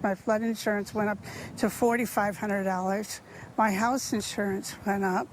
My flood insurance went up to $4,500. My house insurance went up.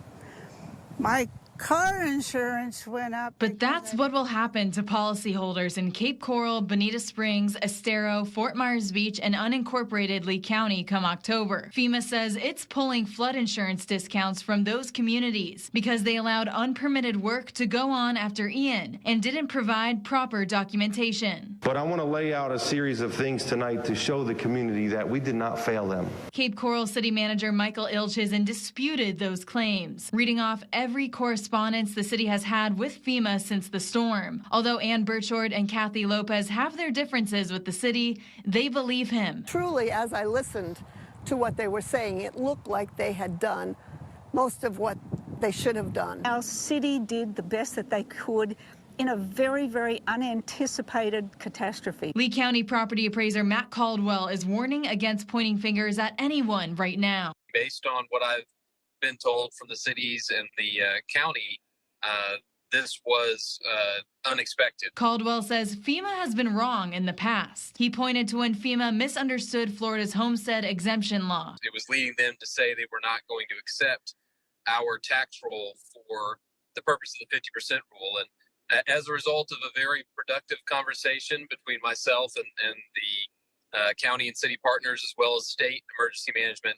My car insurance went up. But that's what will happen to policyholders in Cape Coral, Bonita Springs, Estero, Fort Myers Beach, and unincorporated Lee County come October. FEMA says it's pulling flood insurance discounts from those communities because they allowed unpermitted work to go on after Ian and didn't provide proper documentation. But I want to lay out a series of things tonight to show the community that we did not fail them. Cape Coral City Manager Michael Ilchizen disputed those claims, reading off every correspondence the city has had with FEMA since the storm. Although Ann Burchard and Kathy Lopez have their differences with the city, they believe him. Truly, as I listened to what they were saying, it looked like they had done most of what they should have done. Our city did the best that they could in a very, very unanticipated catastrophe. Lee County property appraiser Matt Caldwell is warning against pointing fingers at anyone right now. Based on what I've been told from the cities and the county, this was unexpected. Caldwell says FEMA has been wrong in the past. He pointed to when FEMA misunderstood Florida's homestead exemption law. It was leading them to say they were not going to accept our tax roll for the purpose of the 50% rule. And as a result of a very productive conversation between myself and the county and city partners, as well as state emergency management,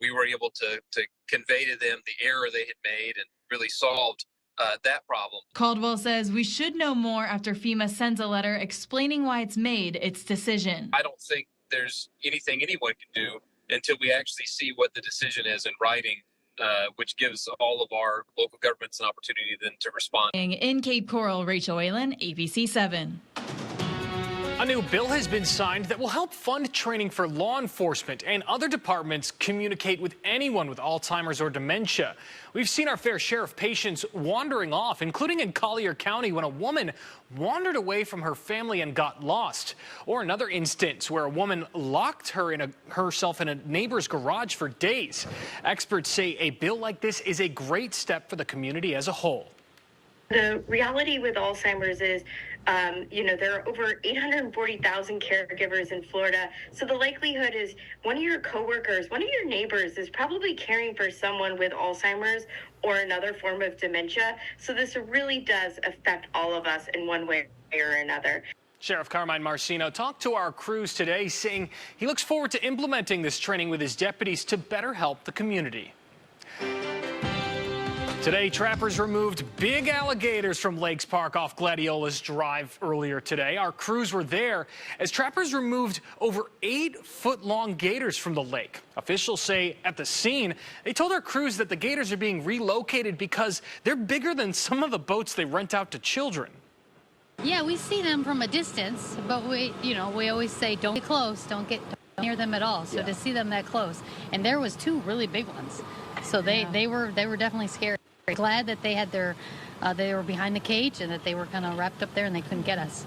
we were able to convey to them the error they had made and really solved that problem. Caldwell says we should know more after FEMA sends a letter explaining why it's made its decision. I don't think there's anything anyone can do until we actually see what the decision is in writing, which gives all of our local governments an opportunity then to respond. In Cape Coral, Rachel Whalen, ABC7. A new bill has been signed that will help fund training for law enforcement and other departments communicate with anyone with Alzheimer's or dementia. We've seen our fair share of patients wandering off, including in Collier County when a woman wandered away from her family and got lost. Or another instance where a woman locked herself in a neighbor's garage for days. Experts say a bill like this is a great step for the community as a whole. The reality with Alzheimer's is, there are over 840,000 caregivers in Florida. So the likelihood is one of your coworkers, one of your neighbors is probably caring for someone with Alzheimer's or another form of dementia. So this really does affect all of us in one way or another. Sheriff Carmine Marcino talked to our crews today, saying he looks forward to implementing this training with his deputies to better help the community. Today, trappers removed big alligators from Lakes Park off Gladiolus Drive earlier today. Our crews were there as trappers removed over 8-foot-long gators from the lake. Officials say at the scene, they told our crews that the gators are being relocated because they're bigger than some of the boats they rent out to children. Yeah, we see them from a distance, but we always say don't get close, don't near them at all. So to see them that close, and there was 2 really big ones, so they were definitely scary. Glad that they had they were behind the cage and that they were kind of wrapped up there and they couldn't get us.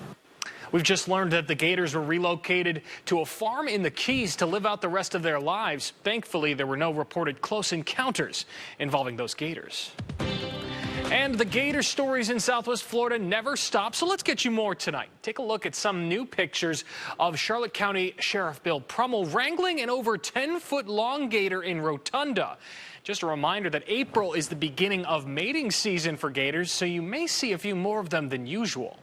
We've just learned that the gators were relocated to a farm in the Keys to live out the rest of their lives. Thankfully, there were no reported close encounters involving those gators. And the gator stories in Southwest Florida never stop, so let's get you more tonight. Take a look at some new pictures of Charlotte County Sheriff Bill Prummel wrangling an over 10-foot-long gator in Rotunda. Just a reminder that April is the beginning of mating season for gators, so you may see a few more of them than usual.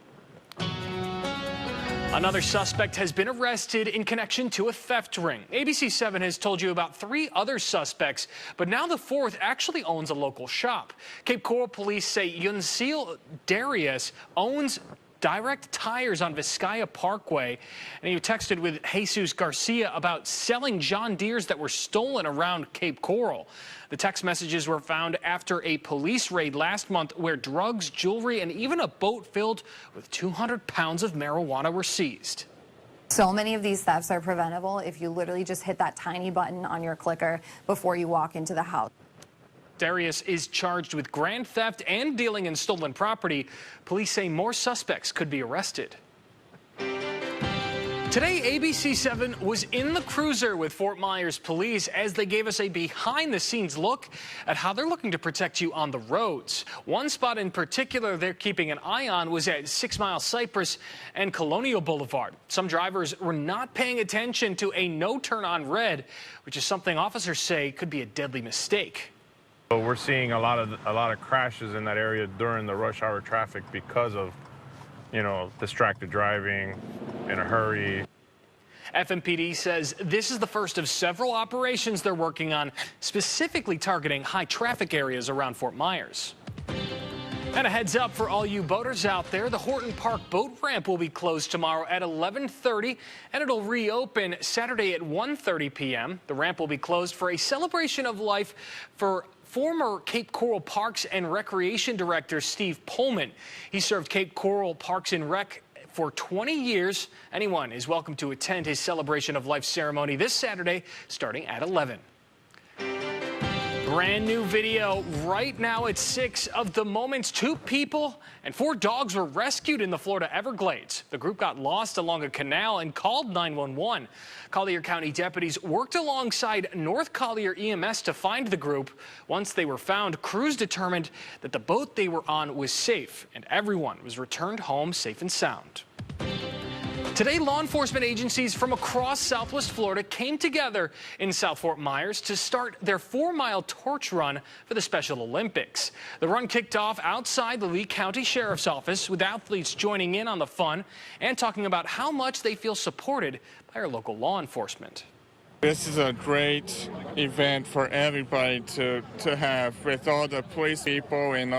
Another suspect has been arrested in connection to a theft ring. ABC7 has told you about 3 other suspects, but now the 4th actually owns a local shop. Cape Coral police say Yunsil Darius owns Direct Tires on Vizcaya Parkway, and he texted with Jesus Garcia about selling John Deeres that were stolen around Cape Coral. The text messages were found after a police raid last month where drugs, jewelry, and even a boat filled with 200 pounds of marijuana were seized. So many of these thefts are preventable if you literally just hit that tiny button on your clicker before you walk into the house. Darius is charged with grand theft and dealing in stolen property. Police say more suspects could be arrested. Today, ABC7 was in the cruiser with Fort Myers police as they gave us a behind-the-scenes look at how they're looking to protect you on the roads. One spot in particular they're keeping an eye on was at 6 Mile Cypress and Colonial Boulevard. Some drivers were not paying attention to a no-turn on red, which is something officers say could be a deadly mistake. We're seeing a lot of crashes in that area during the rush hour traffic because of, distracted driving, in a hurry. FMPD says this is the first of several operations they're working on, specifically targeting high traffic areas around Fort Myers. And a heads up for all you boaters out there, the Horton Park boat ramp will be closed tomorrow at 11:30, and it'll reopen Saturday at 1:30 p.m. The ramp will be closed for a celebration of life for former Cape Coral Parks and Recreation Director Steve Pullman. He served Cape Coral Parks and Rec for 20 years. Anyone is welcome to attend his celebration of life ceremony this Saturday starting at 11. Brand new video right now at 6 of the moments 2 people and 4 dogs were rescued in the Florida Everglades. The group got lost along a canal and called 911. Collier County deputies worked alongside North Collier EMS to find the group. Once they were found, crews determined that the boat they were on was safe and everyone was returned home safe and sound. Today, law enforcement agencies from across Southwest Florida came together in South Fort Myers to start their 4-mile torch run for the Special Olympics. The run kicked off outside the Lee County Sheriff's Office, with athletes joining in on the fun and talking about how much they feel supported by our local law enforcement. This is a great event for everybody to have, with all the police people and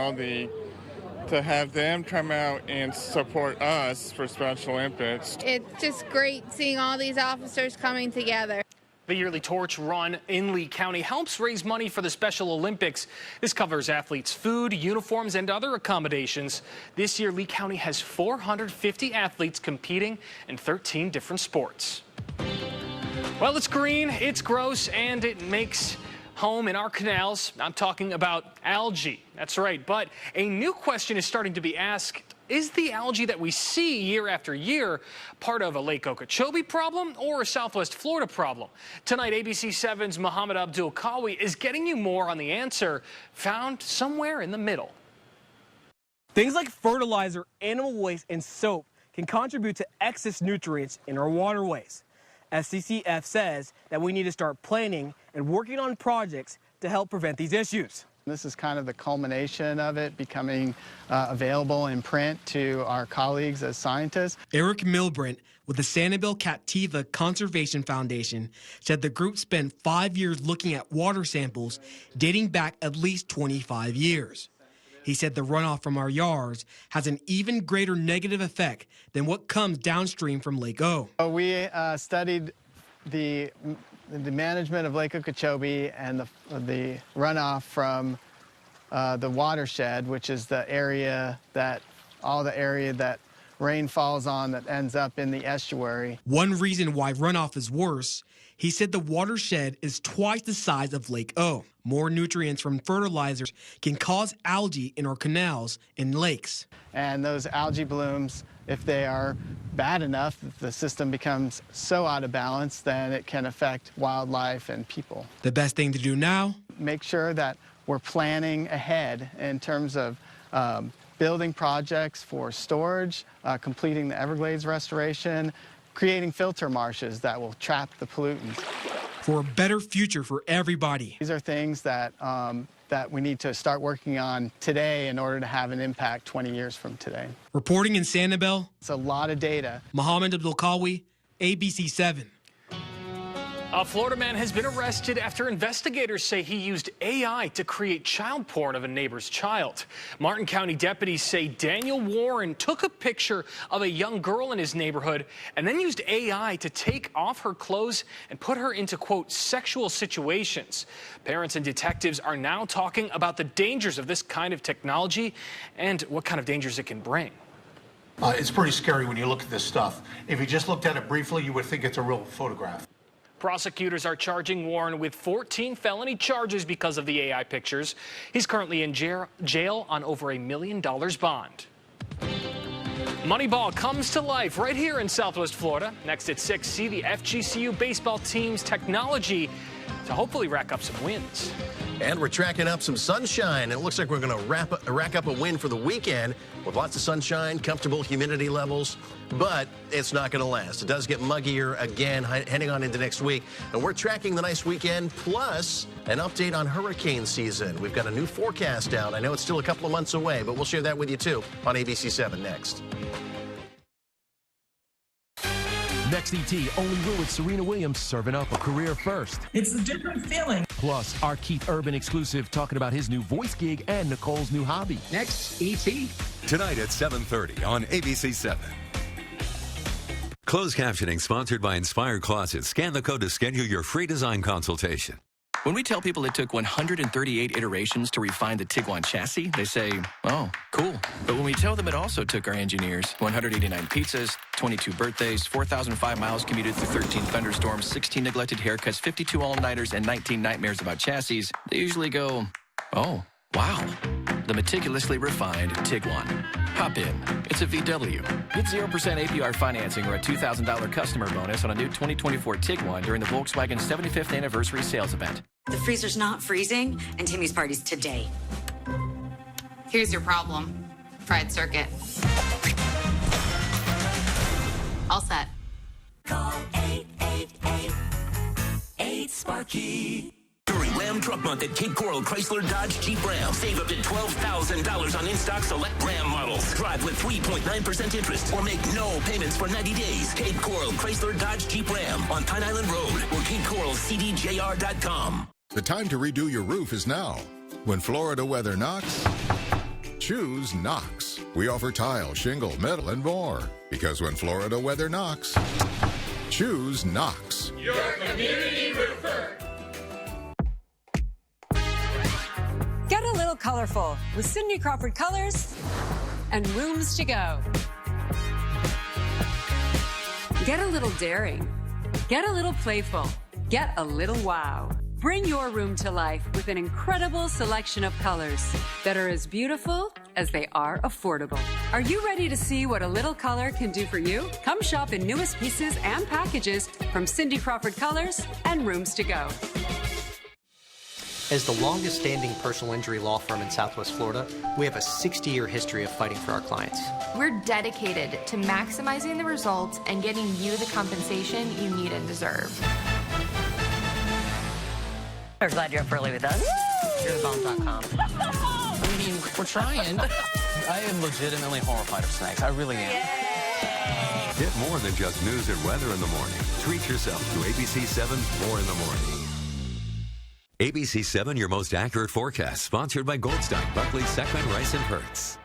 to have them come out and support us for Special Olympics. It's just great seeing all these officers coming together. The yearly torch run in Lee County helps raise money for the Special Olympics. This covers athletes' food, uniforms, and other accommodations. This year, Lee County has 450 athletes competing in 13 different sports. Well, it's green, it's gross, and it makes home in our canals. I'm talking about algae. That's right. But a new question is starting to be asked. Is the algae that we see year after year part of a Lake Okeechobee problem or a Southwest Florida problem? Tonight, ABC7's Mohammed Abdul Kawi is getting you more on the answer, found somewhere in the middle. Things like fertilizer, animal waste, and soap can contribute to excess nutrients in our waterways. SCCF says that we need to start planning and working on projects to help prevent these issues. This is kind of the culmination of it becoming available in print to our colleagues as scientists. Eric Milbrant with the Sanibel Captiva Conservation Foundation said the group spent 5 years looking at water samples dating back at least 25 years. He said the runoff from our yards has an even greater negative effect than what comes downstream from Lake O. We studied the management of Lake Okeechobee and the runoff from the watershed, which is the area that rain falls on that ends up in the estuary. One reason why runoff is worse, he said the watershed is twice the size of Lake O. More nutrients from fertilizers can cause algae in our canals and lakes. And those algae blooms, if they are bad enough, if the system becomes so out of balance, then it can affect wildlife and people. The best thing to do now? Make sure that we're planning ahead in terms of building projects for storage, completing the Everglades restoration, creating filter marshes that will trap the pollutants. For a better future for everybody. These are things that we need to start working on today in order to have an impact 20 years from today. Reporting in Sanibel, it's a lot of data. Mohammed Abdul Kawi, ABC7. A Florida man has been arrested after investigators say he used AI to create child porn of a neighbor's child. Martin County deputies say Daniel Warren took a picture of a young girl in his neighborhood and then used AI to take off her clothes and put her into, quote, sexual situations. Parents and detectives are now talking about the dangers of this kind of technology and what kind of dangers it can bring. It's pretty scary when you look at this stuff. If you just looked at it briefly, you would think it's a real photograph. Prosecutors are charging Warren with 14 felony charges because of the AI pictures. He's currently in jail on over $1 million bond. Moneyball comes to life right here in Southwest Florida. Next at 6, see the FGCU baseball team's technology to hopefully rack up some wins. And we're tracking up some sunshine. It looks like we're going to rack up a win for the weekend with lots of sunshine, comfortable humidity levels, but it's not going to last. It does get muggier again heading on into next week. And we're tracking the nice weekend plus an update on hurricane season. We've got a new forecast out. I know it's still a couple of months away, but we'll share that with you too on ABC7 next. Next ET, only Will with Serena Williams serving up a career first. It's a different feeling. Plus, our Keith Urban exclusive talking about his new voice gig and Nicole's new hobby. Next ET. Tonight at 7:30 on ABC7. Closed captioning sponsored by Inspired Closets. Scan the code to schedule your free design consultation. When we tell people it took 138 iterations to refine the Tiguan chassis, they say, oh, cool. But when we tell them it also took our engineers 189 pizzas, 22 birthdays, 4,005 miles commuted through 13 thunderstorms, 16 neglected haircuts, 52 all-nighters, and 19 nightmares about chassis, they usually go, oh, wow. The meticulously refined Tiguan. Hop in. It's a VW. Get 0% APR financing or a $2,000 customer bonus on a new 2024 Tiguan during the Volkswagen 75th anniversary sales event. The freezer's not freezing, and Timmy's party's today. Here's your problem. Fried circuit. All set. Call 888-8-SPARKY. During Ram Truck Month at Cape Coral Chrysler Dodge Jeep Ram. Save up to $12,000 on in-stock select Ram models. Drive with 3.9% interest or make no payments for 90 days. Cape Coral Chrysler Dodge Jeep Ram on Pine Island Road or CapeCoralCDJR.com. The time to redo your roof is now. When Florida weather knocks, choose Knox. We offer tile, shingle, metal, and more. Because when Florida weather knocks, choose Knox. Your community roofer. Get a little colorful with Cindy Crawford colors and rooms to go. Get a little daring. Get a little playful. Get a little wow. Bring your room to life with an incredible selection of colors that are as beautiful as they are affordable. Are you ready to see what a little color can do for you? Come shop in newest pieces and packages from Cindy Crawford Colors and Rooms to Go. As the longest-standing personal injury law firm in Southwest Florida, we have a 60-year history of fighting for our clients. We're dedicated to maximizing the results and getting you the compensation you need and deserve. We're glad you're up early with us. You'reTheBomb.com. I mean, we're trying. I am legitimately horrified of snakes. I really am. Yay! Get more than just news and weather in the morning. Treat yourself to ABC7 More in the Morning. ABC7, your most accurate forecast, sponsored by Goldstein, Buckley, Seckman, Rice, and Pertz.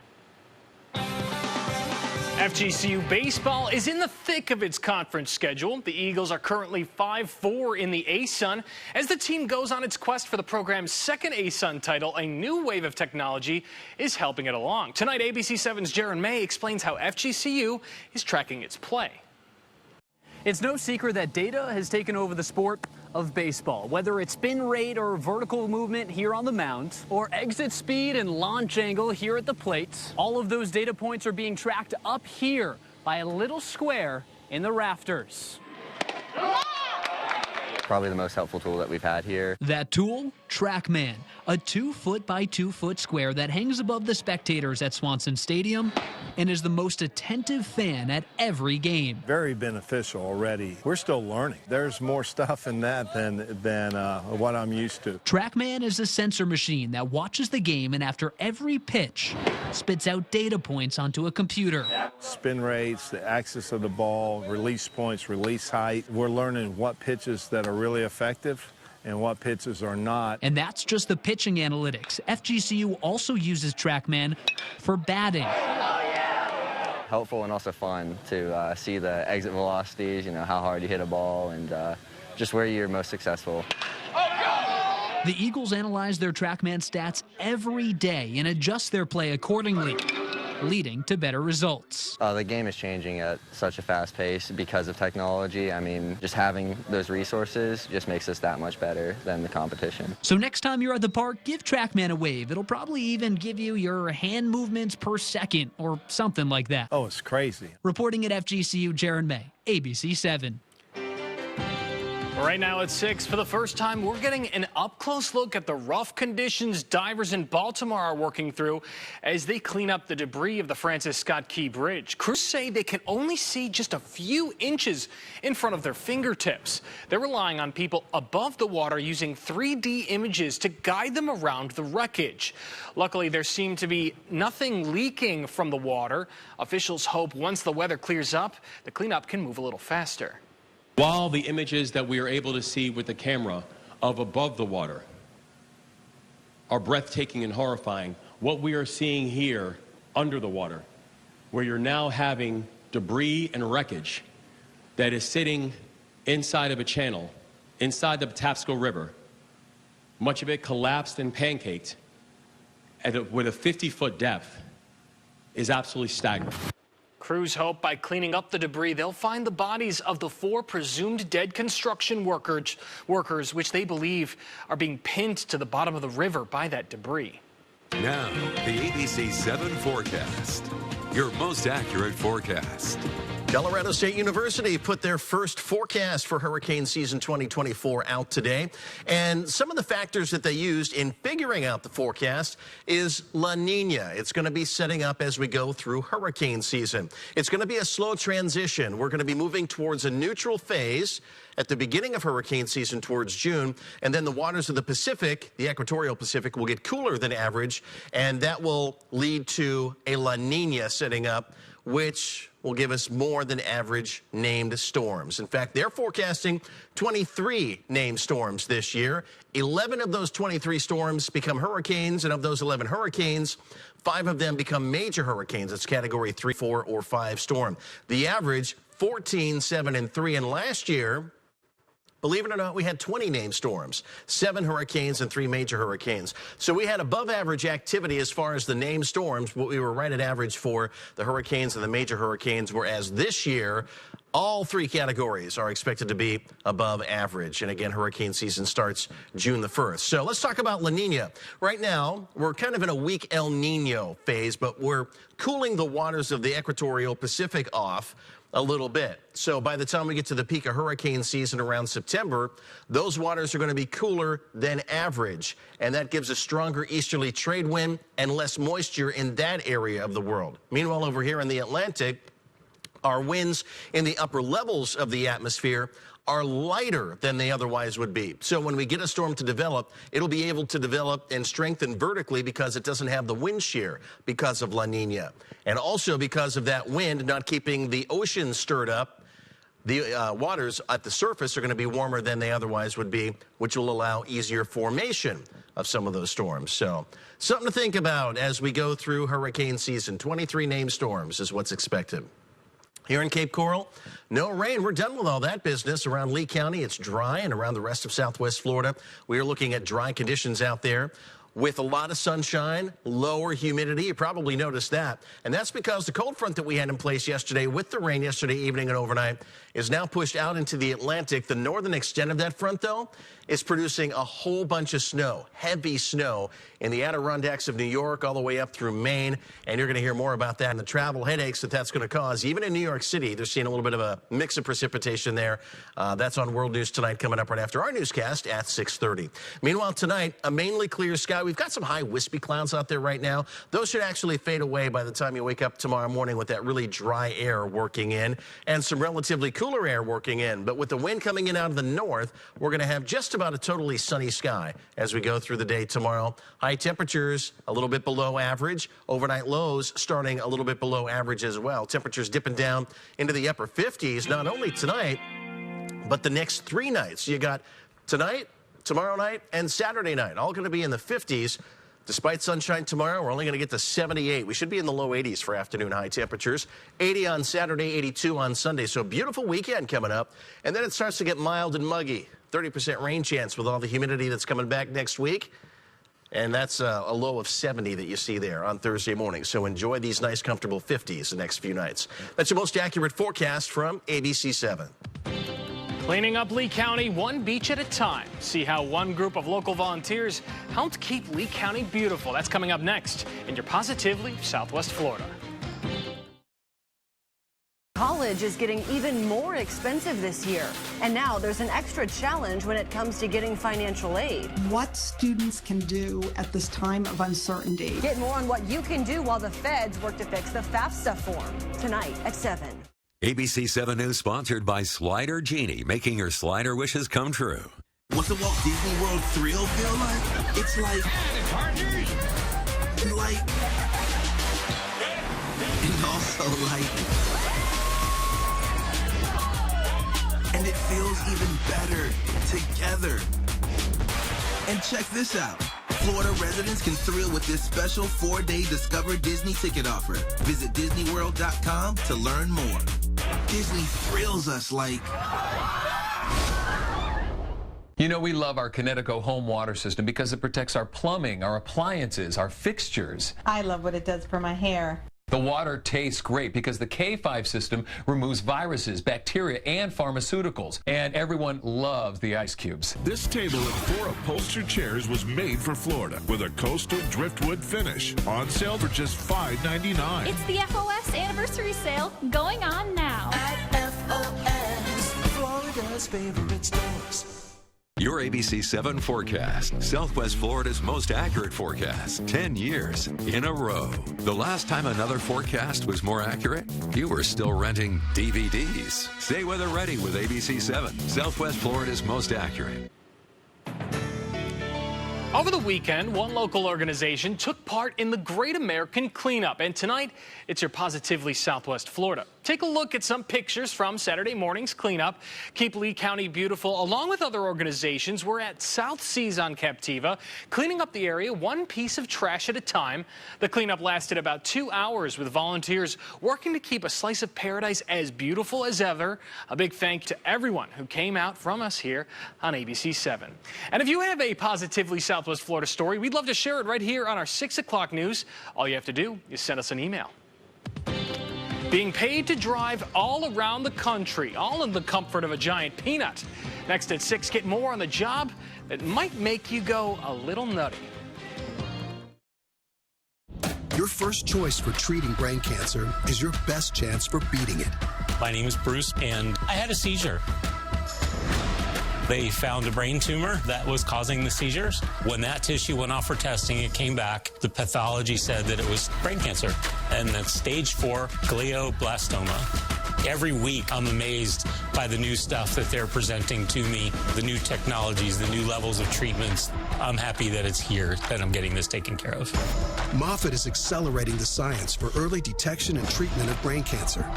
FGCU baseball is in the thick of its conference schedule. The Eagles are currently 5-4 in the ASUN. As the team goes on its quest for the program's second ASUN title, a new wave of technology is helping it along. Tonight, ABC7's Jaron May explains how FGCU is tracking its play. It's no secret that data has taken over the sport of baseball, whether it's spin rate or vertical movement here on the mound, or exit speed and launch angle here at the plate. All of those data points are being tracked up here by a little square in the rafters. Probably the most helpful tool that we've had here. That tool? TrackMan, a 2-foot by 2-foot square that hangs above the spectators at Swanson Stadium and is the most attentive fan at every game. Very beneficial already. We're still learning. There's more stuff in that than what I'm used to. TrackMan is a sensor machine that watches the game and after every pitch spits out data points onto a computer. Spin rates, the axis of the ball, release points, release height. We're learning what pitches that are really effective and what pitches are not. And that's just the pitching analytics. FGCU also uses TrackMan for batting. Helpful and also fun to see the exit velocities, how hard you hit a ball and just where you're most successful. The Eagles analyze their TrackMan stats every day and adjust their play accordingly. leading to better results. The game is changing at such a fast pace because of technology. I mean, just having those resources just makes us that much better than the competition. So next time you're at the park, give TrackMan a wave. It'll probably even give you your hand movements per second or something like that. Oh, it's crazy. Reporting at FGCU, Jaron May, ABC7. Right now at 6, for the first time, we're getting an up-close look at the rough conditions divers in Baltimore are working through as they clean up the debris of the Francis Scott Key Bridge. Crews say they can only see just a few inches in front of their fingertips. They're relying on people above the water using 3D images to guide them around the wreckage. Luckily, there seemed to be nothing leaking from the water. Officials hope once the weather clears up, the cleanup can move a little faster. While the images that we are able to see with the camera of above the water are breathtaking and horrifying, what we are seeing here under the water, where you're now having debris and wreckage that is sitting inside of a channel, inside the Patapsco River, much of it collapsed and pancaked with a 50-foot depth, is absolutely staggering. Crews hope by cleaning up the debris, they'll find the bodies of the 4 presumed dead construction workers, which they believe are being pinned to the bottom of the river by that debris. Now, the ABC7 forecast. Your most accurate forecast. Colorado State University put their first forecast for hurricane season 2024 out today. And some of the factors that they used in figuring out the forecast is La Nina. It's going to be setting up as we go through hurricane season. It's going to be a slow transition. We're going to be moving towards a neutral phase at the beginning of hurricane season towards June, and then the waters of the Pacific, the equatorial Pacific, will get cooler than average, and that will lead to a La Nina setting up, which will give us more than average named storms. In fact, they're forecasting 23 named storms this year. 11 of those 23 storms become hurricanes, and of those 11 hurricanes, 5 of them become major hurricanes. It's category 3, 4, or 5 storm. The average, 14, 7, and 3. And last year, believe it or not, we had 20 named storms, 7 hurricanes and 3 major hurricanes. So we had above average activity as far as the named storms, but we were right at average for the hurricanes and the major hurricanes, whereas this year, all 3 categories are expected to be above average. And again, hurricane season starts June the 1st. So let's talk about La Nina. Right now, we're kind of in a weak El Nino phase, but we're cooling the waters of the equatorial Pacific off a little bit. So by the time we get to the peak of hurricane season around September, those waters are going to be cooler than average. And that gives a stronger easterly trade wind and less moisture in that area of the world. Meanwhile, over here in the Atlantic, our winds in the upper levels of the atmosphere are lighter than they otherwise would be. So when we get a storm to develop, it'll be able to develop and strengthen vertically because it doesn't have the wind shear because of La Nina. And also because of that wind not keeping the ocean stirred up, the waters at the surface are going to be warmer than they otherwise would be, which will allow easier formation of some of those storms. So something to think about as we go through hurricane season. 23 named storms is what's expected. Here in Cape Coral, no rain. We're done with all that business. Around Lee County, it's dry, and around the rest of southwest Florida, we are looking at dry conditions out there with a lot of sunshine, lower humidity. You probably noticed that. And that's because the cold front that we had in place yesterday with the rain yesterday evening and overnight is now pushed out into the Atlantic. The northern extent of that front, though, is producing a whole bunch of snow, heavy snow in the Adirondacks of New York all the way up through Maine. And you're going to hear more about that and the travel headaches that that's going to cause. Even in New York City, they're seeing a little bit of a mix of precipitation there. That's on World News Tonight coming up right after our newscast at 6:30. Meanwhile, tonight, a mainly clear sky. We've got some high wispy clouds out there right now. Those should actually fade away by the time you wake up tomorrow morning with that really dry air working in and some relatively cooler air working in. But with the wind coming in out of the north, we're going to have just about a totally sunny sky as we go through the day tomorrow. High temperatures a little bit below average. Overnight lows starting a little bit below average as well. Temperatures dipping down into the upper 50s, not only tonight, but the next 3 nights. You got tonight, tomorrow night, and Saturday night, all going to be in the 50s. Despite sunshine tomorrow, we're only going to get to 78. We should be in the low 80s for afternoon high temperatures. 80 on Saturday, 82 on Sunday. So a beautiful weekend coming up. And then it starts to get mild and muggy. 30% rain chance with all the humidity that's coming back next week. And that's a low of 70 that you see there on Thursday morning. So enjoy these nice, comfortable 50s the next few nights. That's your most accurate forecast from ABC7. Cleaning up Lee County one beach at a time. See how one group of local volunteers helped keep Lee County beautiful. That's coming up next in your Positively Southwest Florida. College is getting even more expensive this year. And now there's an extra challenge when it comes to getting financial aid. What students can do at this time of uncertainty. Get more on what you can do while the feds work to fix the FAFSA form tonight at 7. ABC7 News sponsored by Slider Genie, making your slider wishes come true. What's the Walt Disney World thrill feel like? It's like... And also like... And it feels even better together. And check this out. Florida residents can thrill with this special 4-day Discover Disney ticket offer. Visit DisneyWorld.com to learn more. Disney thrills us like... You know, we love our Connecticut home water system because it protects our plumbing, our appliances, our fixtures. I love what it does for my hair. The water tastes great because the K5 system removes viruses, bacteria, and pharmaceuticals. And everyone loves the ice cubes. This table of 4 upholstered chairs was made for Florida with a coastal driftwood finish. On sale for just $5.99. It's the FOS anniversary sale going on now. At FOS, Florida's favorite stores. Your ABC7 forecast, Southwest Florida's most accurate forecast, 10 years in a row. The last time another forecast was more accurate, you were still renting DVDs. Stay weather ready with ABC7, Southwest Florida's most accurate. Over the weekend, one local organization took part in the Great American Cleanup, and tonight, it's your Positively Southwest Florida. Take a look at some pictures from Saturday morning's cleanup. Keep Lee County beautiful. Along with other organizations, we're at South Seas on Captiva, cleaning up the area one piece of trash at a time. The cleanup lasted about 2 hours with volunteers working to keep a slice of paradise as beautiful as ever. A big thank you to everyone who came out from us here on ABC7. And if you have a Positively Southwest Florida story, we'd love to share it right here on our 6 o'clock news. All you have to do is send us an email. Being paid to drive all around the country, all in the comfort of a giant peanut. Next at 6, get more on the job that might make you go a little nutty. Your first choice for treating brain cancer is your best chance for beating it. My name is Bruce, and I had a seizure. They found a brain tumor that was causing the seizures. When that tissue went off for testing, it came back. The pathology said that it was brain cancer, and that's stage 4 glioblastoma. Every week, I'm amazed by the new stuff that they're presenting to me, the new technologies, the new levels of treatments. I'm happy that it's here, that I'm getting this taken care of. Moffitt is accelerating the science for early detection and treatment of brain cancer.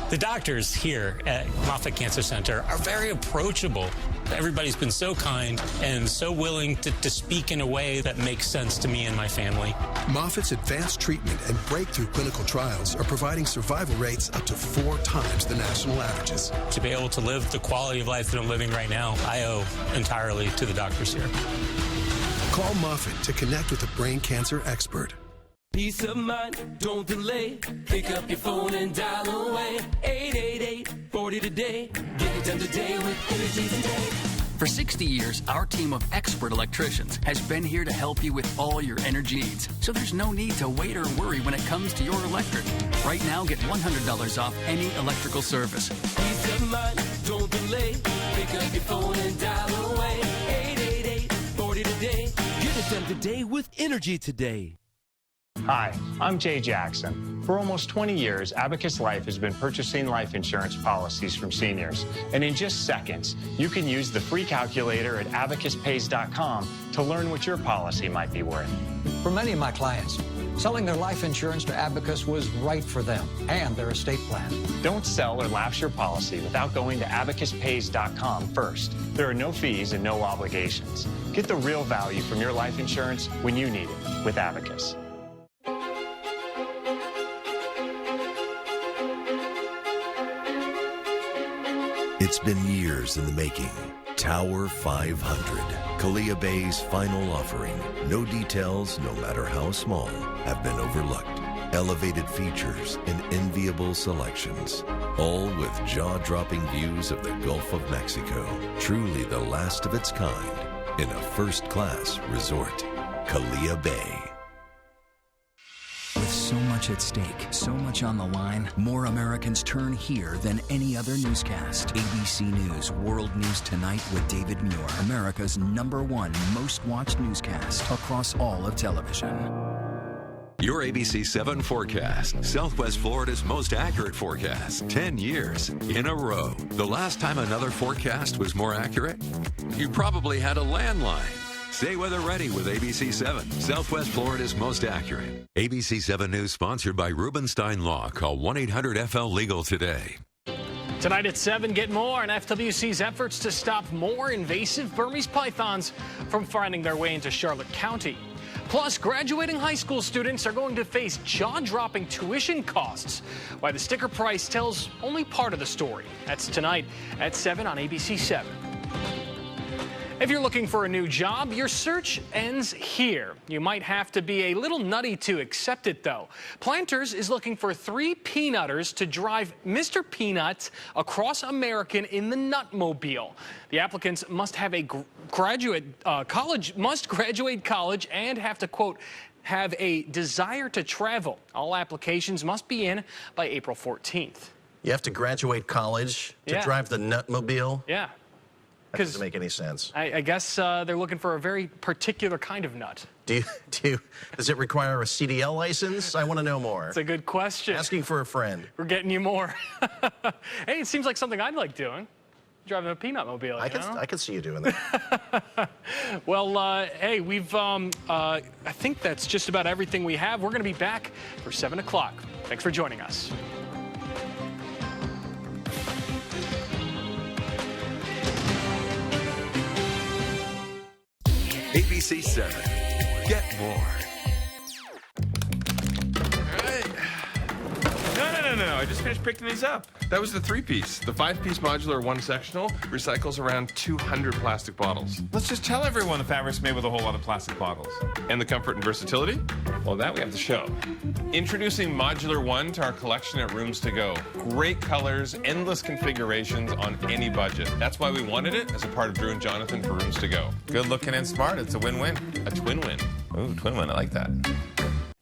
The doctors here at Moffitt Cancer Center are very approachable. Everybody's been so kind and so willing to speak in a way that makes sense to me and my family. Moffitt's advanced treatment and breakthrough clinical trials are providing survival rates up to 4 times the national averages. To be able to live the quality of life that I'm living right now, I owe entirely to the doctors here. Call Moffitt to connect with a brain cancer expert. Peace of mind, don't delay. Pick up your phone and dial away. 888-40 today. Get it done today with Energy Today. For 60 years, our team of expert electricians has been here to help you with all your energy needs. So there's no need to wait or worry when it comes to your electric. Right now, get $100 off any electrical service. Peace of mind, don't delay. Pick up your phone and dial away. 888-40 today. Get it done today with Energy Today. Hi, I'm Jay Jackson. For almost 20 years, Abacus Life has been purchasing life insurance policies from seniors. And in just seconds, you can use the free calculator at abacuspays.com to learn what your policy might be worth. For many of my clients, selling their life insurance to Abacus was right for them and their estate plan. Don't sell or lapse your policy without going to abacuspays.com first. There are no fees and no obligations. Get the real value from your life insurance when you need it with Abacus. It's been years in the making. Tower 500, Kalia Bay's final offering. No details, no matter how small, have been overlooked. Elevated features and enviable selections, all with jaw-dropping views of the Gulf of Mexico. Truly the last of its kind in a first-class resort. Kalia Bay. With so much at stake, so much on the line, more Americans turn here than any other newscast. ABC News World News Tonight with David Muir, America's #1 most watched newscast across all of television. Your ABC7 forecast. Southwest Florida's most accurate forecast. 10 years in a row. The last time another forecast was more accurate? You probably had a landline. Stay weather ready with ABC7. Southwest Florida's most accurate. ABC7 News sponsored by Rubenstein Law. Call 1-800-FL-LEGAL today. Tonight at 7, get more on FWC's efforts to stop more invasive Burmese pythons from finding their way into Charlotte County. Plus, graduating high school students are going to face jaw-dropping tuition costs. Why the sticker price tells only part of the story. That's tonight at 7 on ABC7. If you're looking for a new job, your search ends here. You might have to be a little nutty to accept it, though. Planters is looking for 3 peanutters to drive Mr. Peanut across America in the Nutmobile. The applicants must have a graduate college and have to, quote, have a desire to travel. All applications must be in by April 14th. You have to graduate college to drive the Nutmobile? Yeah. That doesn't make any sense. I guess they're looking for a very particular kind of nut. Does it require a CDL license? I want to know more. It's a good question. Asking for a friend. We're getting you more. Hey, it seems like something I'd like doing. Driving a peanut mobile. I can see you doing that. Well, hey, we've I think that's just about everything we have. We're going to be back for 7 o'clock. Thanks for joining us. ABC7. Get more. No. I just finished picking these up. That was the 3-piece. The 5-piece modular one-sectional recycles around 200 plastic bottles. Let's just tell everyone the fabric's made with a whole lot of plastic bottles. And the comfort and versatility? Well, that we have to show. Introducing Modular 1 to our collection at Rooms to Go. Great colors, endless configurations on any budget. That's why we wanted it as a part of Drew and Jonathan for Rooms to Go. Good looking and smart. It's a win-win. A twin win. Ooh, twin win. I like that.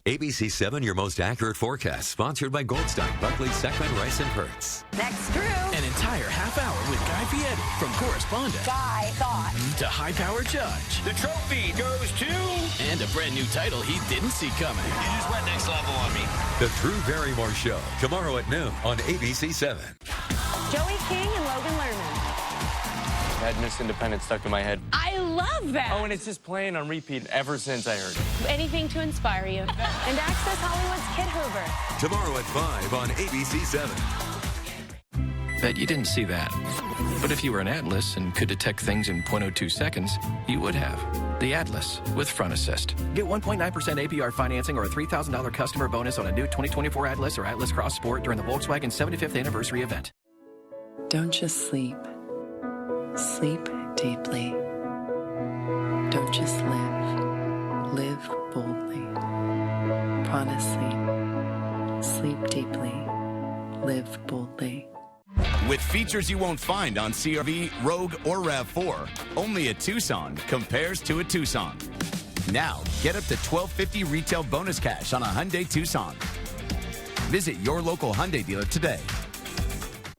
ABC7, your most accurate forecast, sponsored by Goldstein, Buckley, Seckman, Rice, and Pertz. Next, Drew. An entire half hour with Guy Fieri, from correspondent Guy thought to high-powered judge. The trophy goes to... And a brand new title he didn't see coming. You just went next level on me. The Drew Barrymore Show, tomorrow at noon on ABC7. Joey King and Logan Lerman. I had Miss Independent stuck in my head. I love that. Oh, and it's just playing on repeat ever since I heard it. Anything to inspire you. And access Hollywood's Kid Hoover. Tomorrow at 5 on ABC7. Bet you didn't see that. But if you were an Atlas and could detect things in 0.02 seconds, you would have. The Atlas with Front Assist. Get 1.9% APR financing or a $3,000 customer bonus on a new 2024 Atlas or Atlas Cross Sport during the Volkswagen 75th anniversary event. Don't just sleep. Sleep deeply. Don't just live. Live boldly. Prana Sleep. Sleep deeply. Live boldly. With features you won't find on CR-V, Rogue, or RAV4, only a Tucson compares to a Tucson. Now, get up to $1,250 retail bonus cash on a Hyundai Tucson. Visit your local Hyundai dealer today.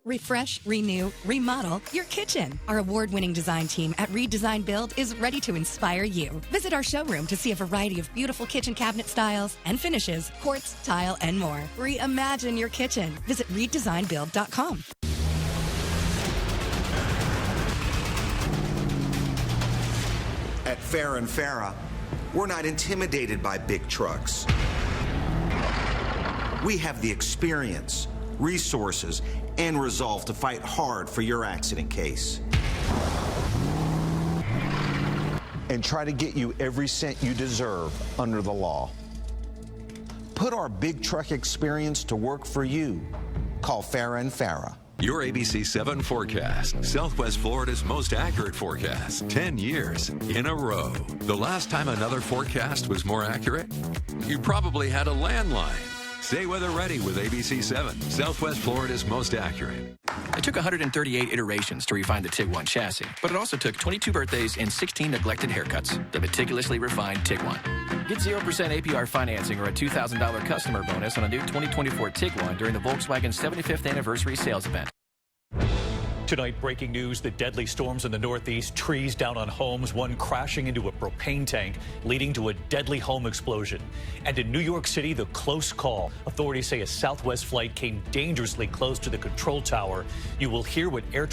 Refresh, renew, remodel your kitchen. Our award-winning design team at Redesign Build is ready to inspire you. Visit our showroom to see a variety of beautiful kitchen cabinet styles and finishes, quartz, tile, and more. Reimagine your kitchen. Visit redesignbuild.com. At Farah & Farah, we're not intimidated by big trucks. We have the experience, resources, and resolve to fight hard for your accident case. And try to get you every cent you deserve under the law. Put our big truck experience to work for you. Call Farah & Farah. Your ABC7 forecast, Southwest Florida's most accurate forecast, 10 years in a row. The last time another forecast was more accurate, you probably had a landline. Stay weather ready with ABC7, Southwest Florida's most accurate. It took 138 iterations to refine the Tiguan chassis, but it also took 22 birthdays and 16 neglected haircuts. The meticulously refined Tiguan. Get 0% APR financing or a $2,000 customer bonus on a new 2024 Tiguan during the Volkswagen 75th anniversary sales event. Tonight, breaking news, the deadly storms in the Northeast, trees down on homes, one crashing into a propane tank, leading to a deadly home explosion. And in New York City, the close call. Authorities say a Southwest flight came dangerously close to the control tower. You will hear what air traffic